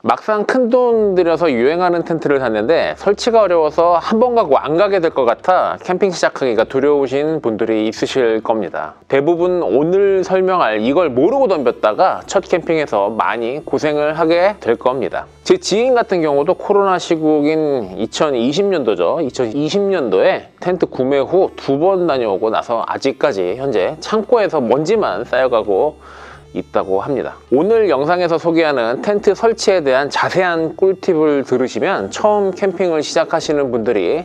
막상 큰돈 들여서 유행하는 텐트를 샀는데 설치가 어려워서 한 번 가고 안 가게 될 것 같아 캠핑 시작하기가 두려우신 분들이 있으실 겁니다. 대부분 오늘 설명할 이걸 모르고 덤볐다가 첫 캠핑에서 많이 고생을 하게 될 겁니다. 제 지인 같은 경우도 코로나 시국인 2020년도죠. 2020년도에 텐트 구매 후 2번 다녀오고 나서 아직까지 현재 창고에서 먼지만 쌓여가고 있다고 합니다. 오늘 영상에서 소개하는 텐트 설치에 대한 자세한 꿀팁을 들으시면 처음 캠핑을 시작하시는 분들이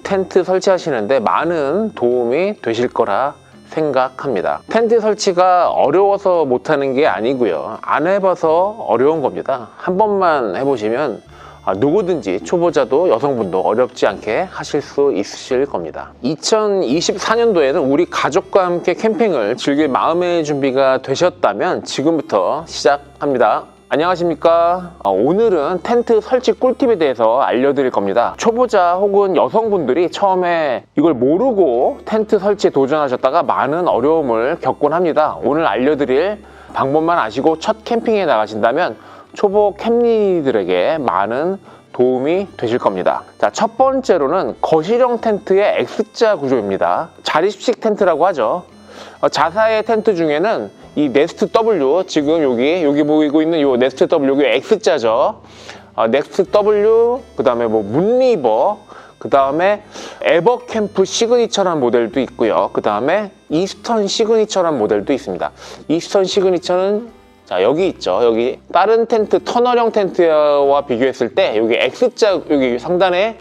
텐트 설치하시는데 많은 도움이 되실 거라 생각합니다. 텐트 설치가 어려워서 못하는 게 아니고요. 안 해봐서 어려운 겁니다. 한 번만 해보시면 누구든지 초보자도 여성분도 어렵지 않게 하실 수 있으실 겁니다. 2024년도에는 우리 가족과 함께 캠핑을 즐길 마음의 준비가 되셨다면 지금부터 시작합니다. 안녕하십니까. 오늘은 텐트 설치 꿀팁에 대해서 알려드릴 겁니다. 초보자 혹은 여성분들이 처음에 이걸 모르고 텐트 설치에 도전하셨다가 많은 어려움을 겪곤 합니다. 오늘 알려드릴 방법만 아시고 첫 캠핑에 나가신다면 초보 캠리들에게 많은 도움이 되실 겁니다. 자, 첫 번째로는 거실형 텐트의 X자 구조입니다. 자립식 텐트라고 하죠. 자사의 텐트 중에는 이 네스트 W, 지금 여기 보이고 있는 이 네스트 W, 여기 X자죠. 네스트 W, 그 다음에 문리버, 그 다음에 에버캠프 시그니처라는 모델도 있고요. 그 다음에 이스턴 시그니처라는 모델도 있습니다. 이스턴 시그니처는 자, 여기 있죠. 여기 다른 텐트, 터널형 텐트와 비교했을 때 여기 X자, 여기 상단에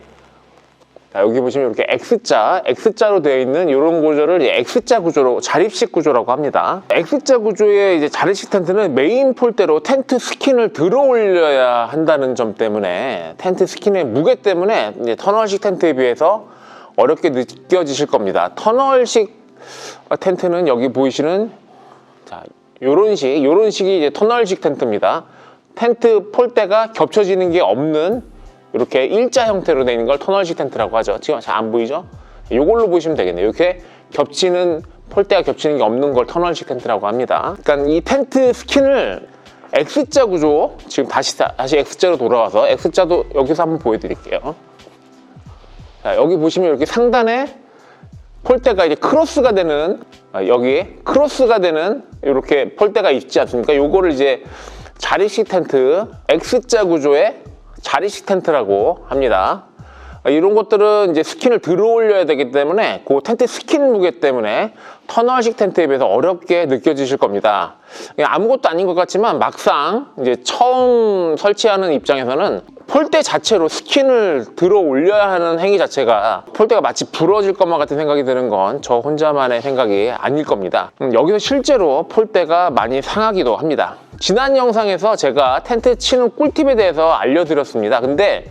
자, 여기 보시면 이렇게 X자로 되어 있는 이런 구조를 X자 구조로, 자립식 구조라고 합니다. X자 구조의 이제 자립식 텐트는 메인 폴대로 텐트 스킨을 들어 올려야 한다는 점 때문에 텐트 스킨의 무게 때문에 이제 터널식 텐트에 비해서 어렵게 느껴지실 겁니다. 터널식 텐트는 여기 보이시는 자, 요런 식이 이제 터널식 텐트입니다. 텐트 폴대가 겹쳐지는 게 없는 이렇게 일자 형태로 되어 있는 걸 터널식 텐트라고 하죠. 지금 잘 안 보이죠? 요걸로 보시면 되겠네요. 이렇게 폴대가 겹치는 게 없는 걸 터널식 텐트라고 합니다. 그러니까 이 텐트 스킨을 X자 구조, 지금 다시 X자로 돌아와서 X자도 여기서 한번 보여드릴게요. 자, 여기 보시면 이렇게 상단에 폴대가 이제 크로스가 되는 여기에 크로스가 되는 이렇게 폴대가 있지 않습니까? 요거를 이제 자립식 텐트, X자 구조의 자립식 텐트라고 합니다. 이런 것들은 이제 스킨을 들어 올려야 되기 때문에 그 텐트 스킨 무게 때문에 터널식 텐트에 비해서 어렵게 느껴지실 겁니다. 아무것도 아닌 것 같지만 막상 이제 처음 설치하는 입장에서는 폴대 자체로 스킨을 들어 올려야 하는 행위 자체가 폴대가 마치 부러질 것만 같은 생각이 드는 건 저 혼자만의 생각이 아닐 겁니다. 여기서 실제로 폴대가 많이 상하기도 합니다. 지난 영상에서 제가 텐트 치는 꿀팁에 대해서 알려드렸습니다. 근데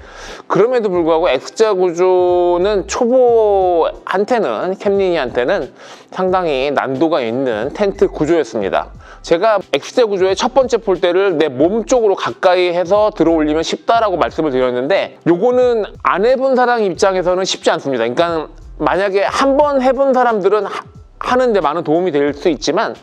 그럼에도 불구하고 X자 구조는 초보한테는, 캠린이한테는 상당히 난도가 있는 텐트 구조였습니다. 제가 X자 구조의 첫 번째 폴대를 내 몸 쪽으로 가까이 해서 들어 올리면 쉽다라고 말씀을 드렸는데 요거는 안 해본 사람 입장에서는 쉽지 않습니다. 그러니까 만약에 한번 해본 사람들은 하는데 많은 도움이 될 수 있지만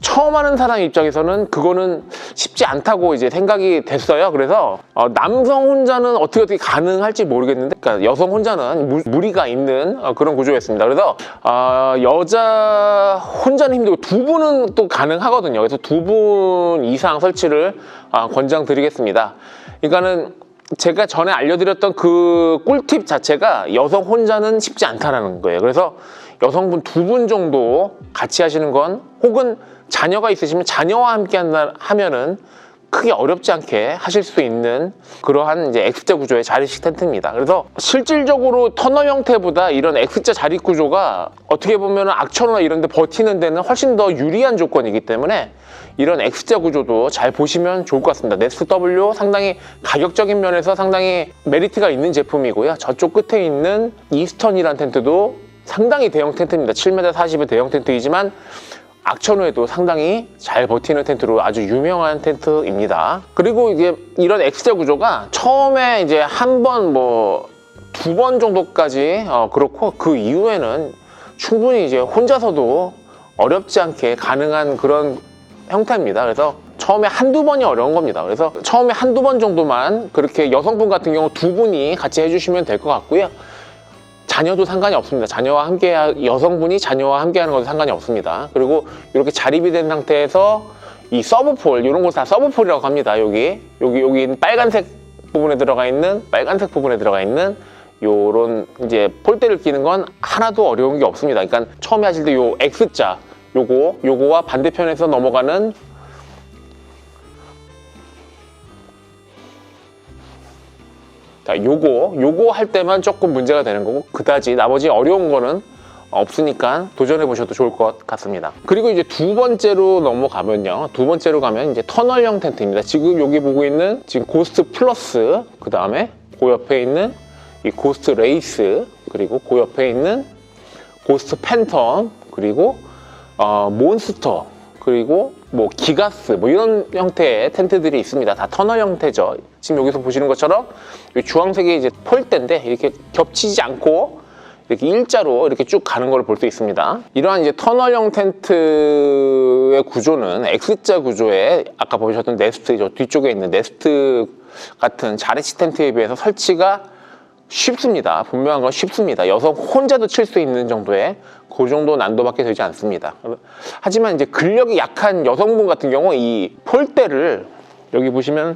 처음 하는 사람 입장에서는 그거는 쉽지 않다고 이제 생각이 됐어요. 그래서 남성 혼자는 어떻게 가능할지 모르겠는데, 그러니까 여성 혼자는 무리가 있는 그런 구조였습니다. 그래서 여자 혼자는 힘들고 두 분은 또 가능하거든요. 그래서 2분 이상 설치를 권장드리겠습니다. 그러니까는 제가 전에 알려드렸던 그 꿀팁 자체가 여성 혼자는 쉽지 않다는 거예요. 그래서 여성분 2분 정도 같이 하시는 건, 혹은 자녀가 있으시면 자녀와 함께 하면은 크게 어렵지 않게 하실 수 있는 그러한 이제 X자 구조의 자립식 텐트입니다. 그래서 실질적으로 터널 형태보다 이런 X자 자립 구조가 어떻게 보면 악천후나 이런 데 버티는 데는 훨씬 더 유리한 조건이기 때문에 이런 X자 구조도 잘 보시면 좋을 것 같습니다. 네스트 W 상당히 가격적인 면에서 상당히 메리트가 있는 제품이고요. 저쪽 끝에 있는 이스턴이라는 텐트도 상당히 대형 텐트입니다. 7m 40의 대형 텐트이지만 악천후에도 상당히 잘 버티는 텐트로 아주 유명한 텐트입니다. 그리고 이게 이런 X자 구조가 처음에 이제 한 번, 2번 정도까지 그렇고 그 이후에는 충분히 이제 혼자서도 어렵지 않게 가능한 그런 형태입니다. 그래서 처음에 한두 번이 어려운 겁니다. 그래서 처음에 한두 번 정도만 그렇게 여성분 같은 경우 두 분이 같이 해주시면 될 것 같고요. 자녀도 상관이 없습니다. 자녀와 함께, 여성분이 자녀와 함께 하는 것도 상관이 없습니다. 그리고 이렇게 자립이 된 상태에서 이 서브폴, 이런 걸 다 서브폴이라고 합니다. 여기 빨간색 부분에 들어가 있는, 요런 이제 폴대를 끼는 건 하나도 어려운 게 없습니다. 그러니까 처음에 하실 때 요 X자, 요거와 반대편에서 넘어가는 요거 할 때만 조금 문제가 되는 거고, 그다지 나머지 어려운 거는 없으니까 도전해 보셔도 좋을 것 같습니다. 그리고 이제 두 번째로 넘어가면요. 두 번째로 가면 이제 터널형 텐트입니다. 지금 여기 보고 있는 지금 고스트 플러스, 그 다음에 그 옆에 있는 이 고스트 레이스, 그리고 그 옆에 있는 고스트 팬텀, 그리고 몬스터, 그리고 뭐 기가스, 뭐 이런 형태의 텐트들이 있습니다. 다 터널 형태죠. 지금 여기서 보시는 것처럼 이 주황색이 이제 폴대인데 이렇게 겹치지 않고 이렇게 일자로 이렇게 쭉 가는 걸 볼 수 있습니다. 이러한 이제 터널형 텐트의 구조는 X자 구조의 아까 보셨던 네스트, 저 뒤쪽에 있는 네스트 같은 자레시 텐트에 비해서 설치가 쉽습니다. 분명한 건 쉽습니다. 여성 혼자도 칠 수 있는 정도의 그 정도 난도밖에 되지 않습니다. 하지만 이제 근력이 약한 여성분 같은 경우 이 폴대를 여기 보시면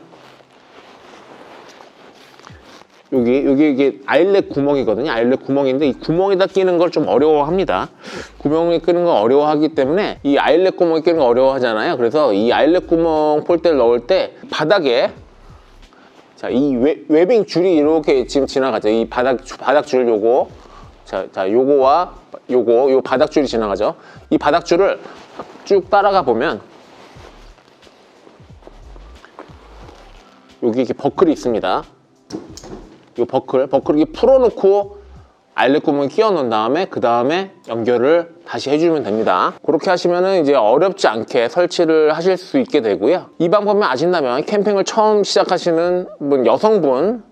이게 아일렛 구멍이거든요. 아일렛 구멍인데 이 구멍에다 끼는 걸 좀 어려워합니다. 구멍에 끼는 걸 어려워하기 때문에 이 아일렛 구멍에 끼는 거 어려워하잖아요. 그래서 이 아일렛 구멍 폴대를 넣을 때 바닥에 자, 이 웨빙 줄이 이렇게 지금 지나가죠. 이 바닥줄 요거. 자, 요거와 요 바닥줄이 지나가죠. 이 바닥줄을 쭉 따라가 보면 여기 이렇게 버클이 있습니다. 요 버클 이렇게 풀어놓고 아일렛 구멍에 끼워 넣은 다음에 그 다음에 연결을 다시 해주면 됩니다. 그렇게 하시면은 이제 어렵지 않게 설치를 하실 수 있게 되고요. 이 방법만 아신다면 캠핑을 처음 시작하시는 여성분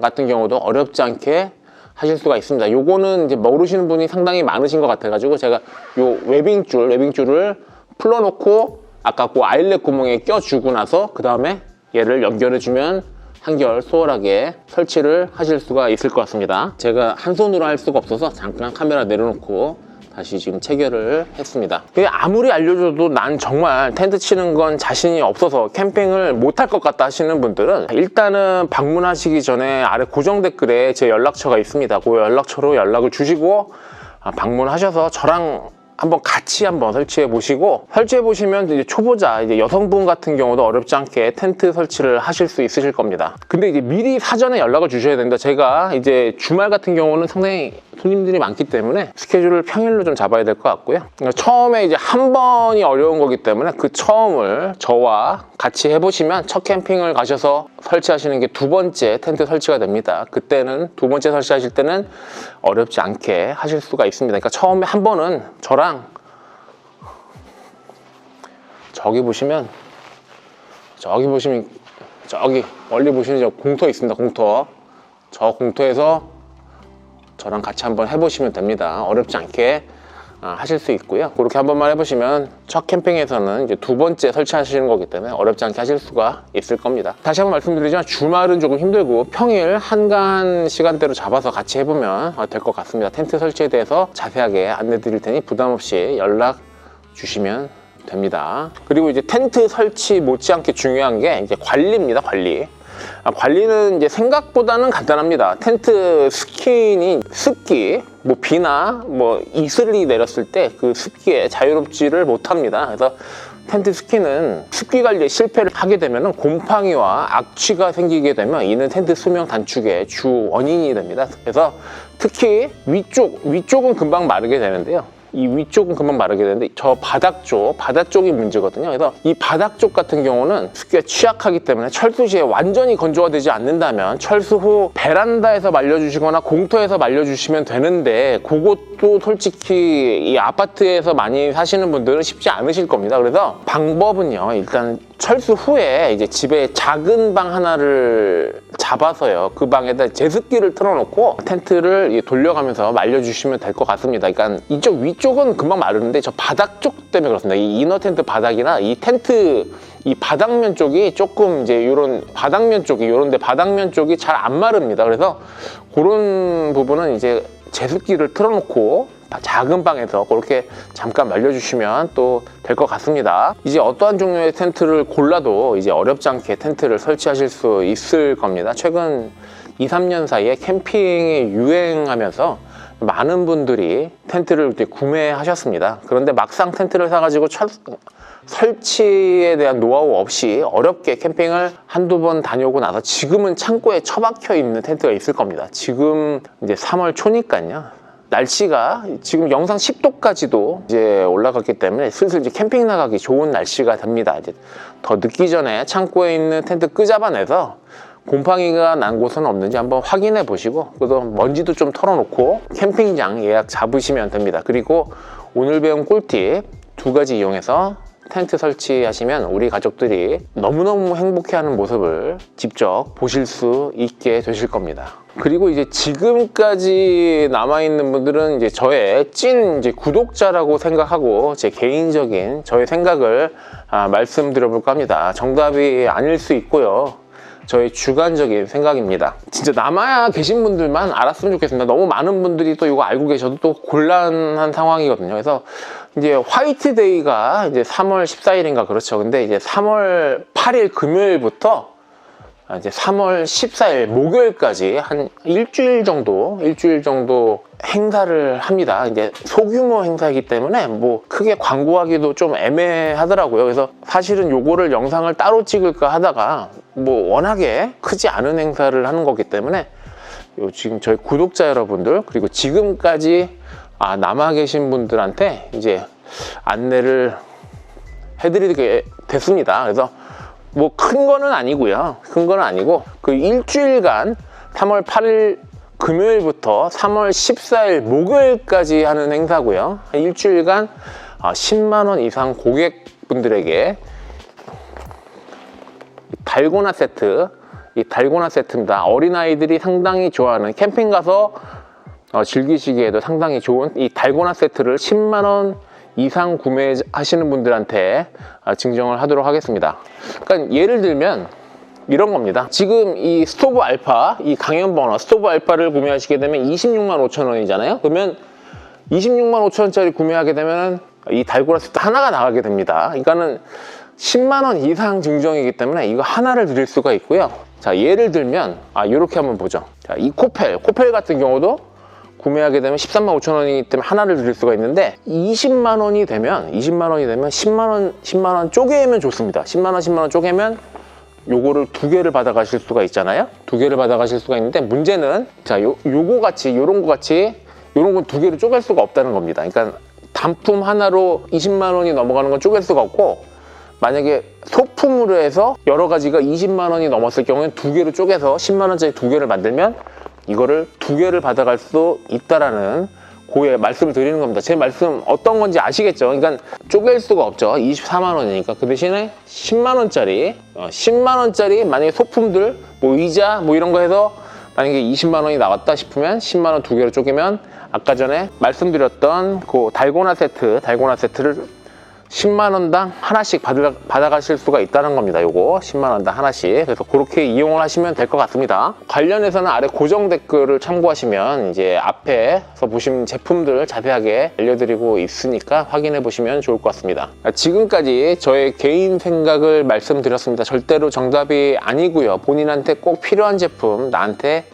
같은 경우도 어렵지 않게 하실 수가 있습니다. 요거는 이제 모르시는 분이 상당히 많으신 것 같아가지고 제가 요 웨빙줄을 풀어놓고 아까 그 아일렛 구멍에 껴주고 나서 그 다음에 얘를 연결해주면 한결 수월하게 설치를 하실 수가 있을 것 같습니다. 제가 한 손으로 할 수가 없어서 잠깐 카메라 내려놓고 다시 지금 체결을 했습니다. 아무리 알려줘도 난 정말 텐트 치는 건 자신이 없어서 캠핑을 못할 것 같다 하시는 분들은 일단은 방문하시기 전에 아래 고정 댓글에 제 연락처가 있습니다. 그 연락처로 연락을 주시고 방문하셔서 저랑 같이 한번 설치해 보시고, 설치해 보시면 이제 초보자, 이제 여성분 같은 경우도 어렵지 않게 텐트 설치를 하실 수 있으실 겁니다. 근데 이제 미리 사전에 연락을 주셔야 된다. 제가 이제 주말 같은 경우는 상당히 손님들이 많기 때문에 스케줄을 평일로 좀 잡아야 될 것 같고요. 처음에 이제 한 번이 어려운 거기 때문에 그 처음을 저와 같이 해보시면 첫 캠핑을 가셔서 설치하시는 게 두 번째 텐트 설치가 됩니다. 그때는 두 번째 설치하실 때는 어렵지 않게 하실 수가 있습니다. 그러니까 처음에 한 번은 저랑 저기 멀리 보시면 저 공터 있습니다. 저 공터에서 저랑 같이 한번 해보시면 됩니다. 어렵지 않게 하실 수 있고요. 그렇게 한 번만 해보시면 첫 캠핑에서는 이제 두 번째 설치하시는 거기 때문에 어렵지 않게 하실 수가 있을 겁니다. 다시 한번 말씀드리지만 주말은 조금 힘들고 평일 한가한 시간대로 잡아서 같이 해보면 될 것 같습니다. 텐트 설치에 대해서 자세하게 안내 드릴 테니 부담 없이 연락 주시면 됩니다. 그리고 이제 텐트 설치 못지않게 중요한 게 이제 관리입니다. 관리는 이제 생각보다는 간단합니다. 텐트 스킨이 습기, 뭐 비나 뭐 이슬이 내렸을 때 그 습기에 자유롭지를 못합니다. 그래서 텐트 스킨은 습기 관리에 실패를 하게 되면 곰팡이와 악취가 생기게 되면 이는 텐트 수명 단축의 주 원인이 됩니다. 그래서 특히 위쪽은 금방 마르게 되는데요. 이 위쪽은 금방 마르게 되는데 저 바닥 쪽이 문제거든요. 그래서 이 바닥 쪽 같은 경우는 습기가 취약하기 때문에 철수 시에 완전히 건조가 되지 않는다면 철수 후 베란다에서 말려주시거나 공터에서 말려주시면 되는데 그것도 솔직히 이 아파트에서 많이 사시는 분들은 쉽지 않으실 겁니다. 그래서 방법은요, 일단 철수 후에 이제 집에 작은 잡아서요, 그 방에다 제습기를 틀어놓고 텐트를 돌려가면서 말려주시면 될 것 같습니다. 그러니까 이쪽 위쪽은 금방 마르는데 저 바닥 쪽 때문에 그렇습니다. 이 이너 텐트 바닥이나 이 텐트 이 바닥면 쪽이 조금 이제 요런 바닥면 쪽이 요런데 바닥면 쪽이 잘 안 마릅니다. 그래서 그런 부분은 이제 제습기를 틀어놓고 작은 방에서 그렇게 잠깐 말려주시면 또 될 것 같습니다. 이제 어떠한 종류의 텐트를 골라도 이제 어렵지 않게 텐트를 설치하실 수 있을 겁니다. 최근 2, 3년 사이에 캠핑이 유행하면서 많은 분들이 텐트를 이렇게 구매하셨습니다. 그런데 막상 텐트를 사가지고 설치에 대한 노하우 없이 어렵게 캠핑을 한두 번 다녀오고 나서 지금은 창고에 처박혀 있는 텐트가 있을 겁니다. 지금 이제 3월 초니까요. 날씨가 지금 영상 10도까지도 이제 올라갔기 때문에 슬슬 이제 캠핑 나가기 좋은 날씨가 됩니다. 이제 더 늦기 전에 창고에 있는 텐트 끄잡아내서 곰팡이가 난 곳은 없는지 한번 확인해 보시고, 그래도 먼지도 좀 털어놓고 캠핑장 예약 잡으시면 됩니다. 그리고 오늘 배운 꿀팁 2가지 이용해서 텐트 설치하시면 우리 가족들이 너무너무 행복해하는 모습을 직접 보실 수 있게 되실 겁니다. 그리고 이제 지금까지 남아있는 분들은 이제 저의 찐 이제 구독자라고 생각하고 제 개인적인 저의 생각을 말씀드려볼까 합니다. 정답이 아닐 수 있고요. 저의 주관적인 생각입니다. 진짜 남아야 계신 분들만 알았으면 좋겠습니다. 너무 많은 분들이 또 이거 알고 계셔도 또 곤란한 상황이거든요. 그래서 이제 화이트데이가 이제 3월 14일인가 그렇죠. 근데 이제 3월 8일 금요일부터 이제 3월 14일 목요일까지 한 일주일 정도 행사를 합니다. 이제 소규모 행사이기 때문에 뭐 크게 광고하기도 좀 애매하더라고요. 그래서 사실은 요거를 영상을 따로 찍을까 하다가 뭐 워낙에 크지 않은 행사를 하는 거기 때문에 지금 저희 구독자 여러분들 그리고 지금까지 남아 계신 분들한테 이제 안내를 해드리게 됐습니다. 그래서 뭐 큰 거는 아니고요. 큰 거는 아니고 그 일주일간 3월 8일 금요일부터 3월 14일 목요일까지 하는 행사고요. 일주일간 10만 원 이상 고객분들에게 달고나 세트, 이 달고나 세트입니다. 어린아이들이 상당히 좋아하는 캠핑 가서 즐기시기에도 상당히 좋은 이 달고나 세트를 10만 원 이상 구매하시는 분들한테 증정을 하도록 하겠습니다. 그러니까 예를 들면 이런 겁니다. 지금 이 스토브 알파, 이 강연 버너 스토브 알파를 구매하시게 되면 26만 5천 원이잖아요. 그러면 26만 5천 원짜리 구매하게 되면 이 달고나 세트 하나가 나가게 됩니다. 그러니까는 10만 원 이상 증정이기 때문에 이거 하나를 드릴 수가 있고요. 자, 예를 들면 이렇게 한번 보죠. 자, 이 코펠 같은 경우도 구매하게 되면 13만 5천 원이기 때문에 하나를 드릴 수가 있는데 20만 원이 되면 10만 원 쪼개면 좋습니다. 10만 원 쪼개면 요거를 2개를 받아가실 수가 있잖아요. 2개를 받아가실 수가 있는데 문제는 자, 요런 거 같이 요런 건 2개를 쪼갤 수가 없다는 겁니다. 그러니까 단품 하나로 20만 원이 넘어가는 건 쪼갤 수가 없고, 만약에 소품으로 해서 여러 가지가 20만 원이 넘었을 경우에는 2개로 쪼개서 10만 원짜리 2개를 만들면 이거를 2개를 받아갈 수 있다라는 고의 말씀을 드리는 겁니다. 제 말씀 어떤 건지 아시겠죠? 그러니까 쪼갤 수가 없죠. 24만 원이니까. 그 대신에 10만 원짜리 만약에 소품들 뭐 의자 뭐 이런 거 해서 만약에 20만 원이 나왔다 싶으면 10만 원 2개로 쪼개면 아까 전에 말씀드렸던 그 달고나 세트를 10만 원당 하나씩 받아가실 수가 있다는 겁니다. 요거 10만 원당 하나씩. 그래서 그렇게 이용을 하시면 될 것 같습니다. 관련해서는 아래 고정 댓글을 참고하시면 이제 앞에서 보시면 제품들 자세하게 알려드리고 있으니까 확인해 보시면 좋을 것 같습니다. 지금까지 저의 개인 생각을 말씀드렸습니다. 절대로 정답이 아니고요. 본인한테 꼭 필요한 제품, 나한테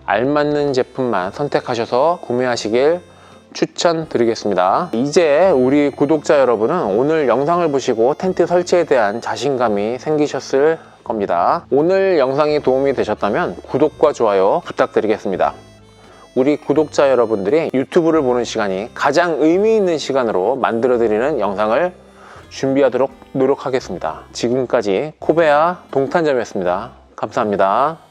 알맞는 제품만 선택하셔서 구매하시길 추천드리겠습니다. 이제 우리 구독자 여러분은 오늘 영상을 보시고 텐트 설치에 대한 자신감이 생기셨을 겁니다. 오늘 영상이 도움이 되셨다면 구독과 좋아요 부탁드리겠습니다. 우리 구독자 여러분들이 유튜브를 보는 시간이 가장 의미 있는 시간으로 만들어드리는 영상을 준비하도록 노력하겠습니다. 지금까지 코베아 동탄점이었습니다. 감사합니다.